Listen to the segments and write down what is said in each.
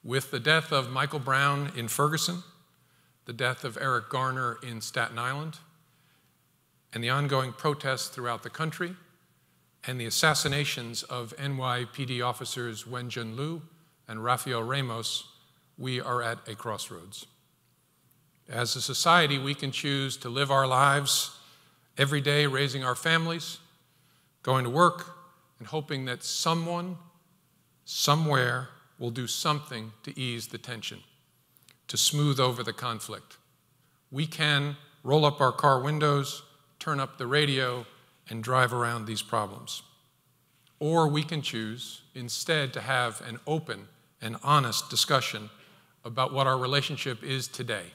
With the death of Michael Brown in Ferguson, the death of Eric Garner in Staten Island, and the ongoing protests throughout the country, and the assassinations of NYPD officers Wenjun Liu and Rafael Ramos, we are at a crossroads. As a society, we can choose to live our lives every day raising our families, going to work, and hoping that someone, somewhere, will do something to ease the tension, to smooth over the conflict. We can roll up our car windows, turn up the radio, and drive around these problems. Or we can choose instead to have an open and honest discussion about what our relationship is today,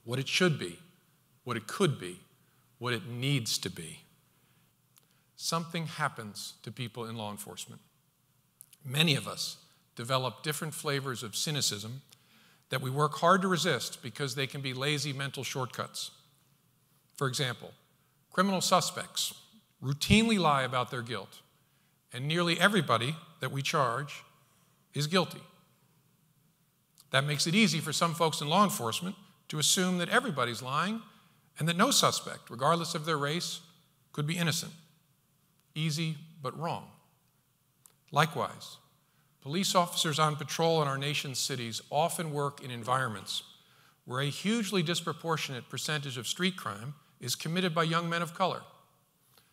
what it should be, what it could be, what it needs to be. Something happens to people in law enforcement. Many of us develop different flavors of cynicism that we work hard to resist because they can be lazy mental shortcuts. For example, criminal suspects routinely lie about their guilt, and nearly everybody that we charge is guilty. That makes it easy for some folks in law enforcement to assume that everybody's lying and that no suspect, regardless of their race, could be innocent. Easy, but wrong. Likewise, police officers on patrol in our nation's cities often work in environments where a hugely disproportionate percentage of street crime is committed by young men of color.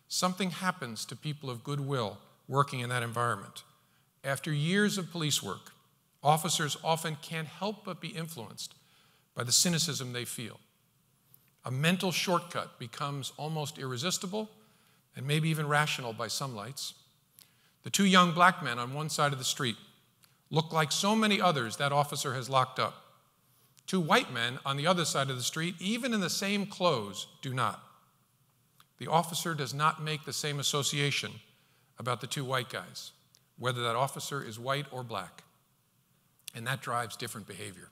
Something happens to people of goodwill working in that environment. After years of police work, officers often can't help but be influenced by the cynicism they feel. A mental shortcut becomes almost irresistible and maybe even rational by some lights. The two young black men on one side of the street look like so many others that officer has locked up. Two white men on the other side of the street, even in the same clothes, do not. The officer does not make the same association about the two white guys, whether that officer is white or black. And that drives different behavior.